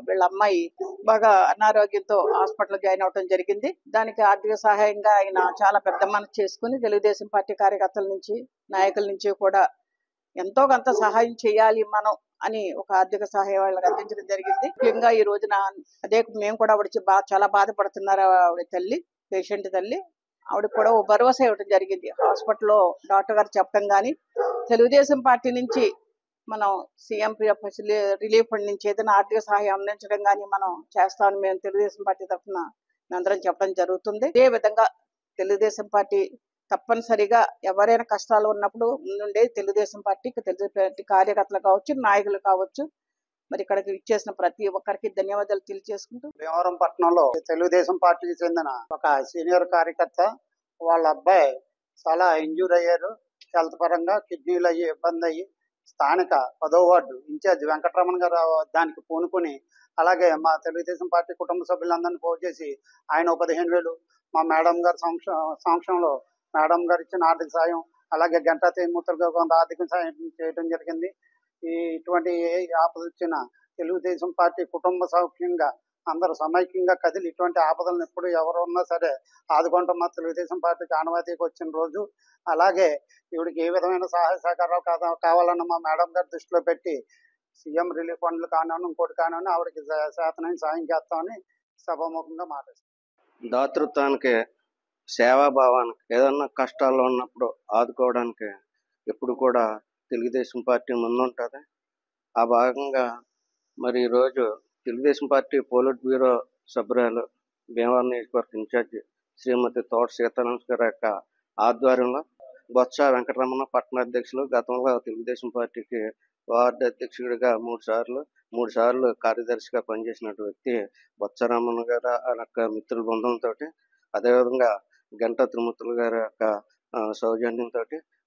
వీళ్ళ అమ్మాయి బాగా అనారోగ్యంతో హాస్పిటల్ జాయిన్ అవడం జరిగింది. దానికి ఆర్థిక సహాయంగా ఆయన చాలా పెద్ద మనసు చేసుకుని తెలుగుదేశం పార్టీ కార్యకర్తల నుంచి నాయకుల నుంచి కూడా ఎంతో కొంత సహాయం చేయాలి మనం అని ఒక ఆర్థిక సహాయం వాళ్ళకి అందించడం జరిగింది. ముఖ్యంగా ఈ రోజున అదే మేము కూడా ఆవిడ చాలా బాధపడుతున్నారు. ఆవిడ తల్లి, పేషెంట్ తల్లి, ఆవిడకి కూడా ఓ భరోసా ఇవ్వడం జరిగింది. హాస్పిటల్లో డాక్టర్ గారు చెప్పడం కానీ తెలుగుదేశం పార్టీ నుంచి మనం సీఎం రిలీఫ్ ఫండ్ నుంచి ఏదైనా ఆర్థిక సహాయం అందించడం కానీ మనం చేస్తామని మేము తెలుగుదేశం పార్టీ తరఫున అందరం చెప్పడం జరుగుతుంది. ఇదే విధంగా తెలుగుదేశం పార్టీ తప్పనిసరిగా ఎవరైనా కష్టాలు ఉన్నప్పుడు ముందుండే తెలుగుదేశం పార్టీకి, తెలుగుదేశం పార్టీ కార్యకర్తలు కావచ్చు, నాయకులు కావచ్చు, మరి ఇక్కడికి ఇచ్చేసిన ప్రతి ఒక్కరికి ధన్యవాదాలు తెలియజేసుకుంటూ, భీమవరం పట్టణంలో తెలుగుదేశం పార్టీకి చెందిన ఒక సీనియర్ కార్యకర్త వాళ్ళ అబ్బాయి చాలా ఇంజూర్ అయ్యారు. హెల్త్ పరంగా కిడ్నీలు అయ్యి ఇబ్బంది అయ్యి స్థానిక 10వ వార్డు ఇన్ఛార్జ్ వెంకటరమణ గారు దానికి పూనుకొని, అలాగే మా తెలుగుదేశం పార్టీ కుటుంబ సభ్యులందరినీ ఫోన్ చేసి ఆయన 15,000, మా మేడం గారి సంక్షంలో మేడం గారు ఇచ్చిన ఆర్థిక సాయం, అలాగే గంటా తేమూర్తులుగా కొంత ఆర్థిక సాయం చేయడం జరిగింది. ఇటువంటి ఆపద వచ్చిన తెలుగుదేశం పార్టీ కుటుంబ సౌఖ్యంగా అందరూ సమైక్యంగా కదిలి ఇటువంటి ఆపదలను ఎప్పుడు ఎవరు ఉన్నా సరే ఆదుకుంటాం. మా తెలుగుదేశం పార్టీకి ఆనవాయితీకి వచ్చిన రోజు, అలాగే ఇవిడికి ఏ విధమైన సహాయ సహకారాలు కావాలన్న మా మేడం గారి దృష్టిలో పెట్టి సీఎం రిలీఫ్ ఫండ్లు కానివ్వండి, ఇంకోటి కానివ్వండి, ఆవిడకి శాతనైన సాయం చేస్తామని సభాముఖంగా మాట్లాడుతాం. దాతృత్వానికి, సేవాభావానికి, ఏదన్నా కష్టాల్లో ఉన్నప్పుడు ఆదుకోవడానికి ఎప్పుడు కూడా తెలుగుదేశం పార్టీ ముందుంటుంది. ఆ భాగంగా మరి ఈరోజు తెలుగుదేశం పార్టీ పోలిట్ బ్యూరో సభ్యురాలు, భీమవరం నియోజకవర్గ ఇన్ఛార్జి శ్రీమతి తోట సీతారాం గారి యొక్క ఆధ్వర్యంలో బొత్స వెంకటరమణ పట్టణ అధ్యక్షులు, గతంలో తెలుగుదేశం పార్టీకి వార్డు అధ్యక్షుడిగా 3 సార్లు కార్యదర్శిగా పనిచేసినటువంటి వ్యక్తి బొత్స రామన్న గారు యొక్క మిత్రుల బృందంతో, అదేవిధంగా గంటా త్రిమూర్తులు గారి యొక్క సౌజన్యంతో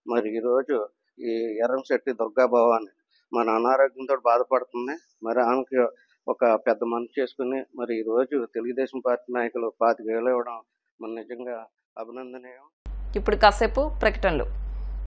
మరి ఈరోజు ఈ ఎర్రంశెట్టి దుర్గాభవాని మన అనారోగ్యంతో బాధపడుతుంది. మరి ఆమెకి ఒక పెద్ద మనసు చేసుకుని మరి ఈరోజు తెలుగుదేశం పార్టీ నాయకులు 25,000 ఇవ్వడం మన నిజంగా అభినందనీయం. ఇప్పుడు కాసేపు ప్రకటనలు.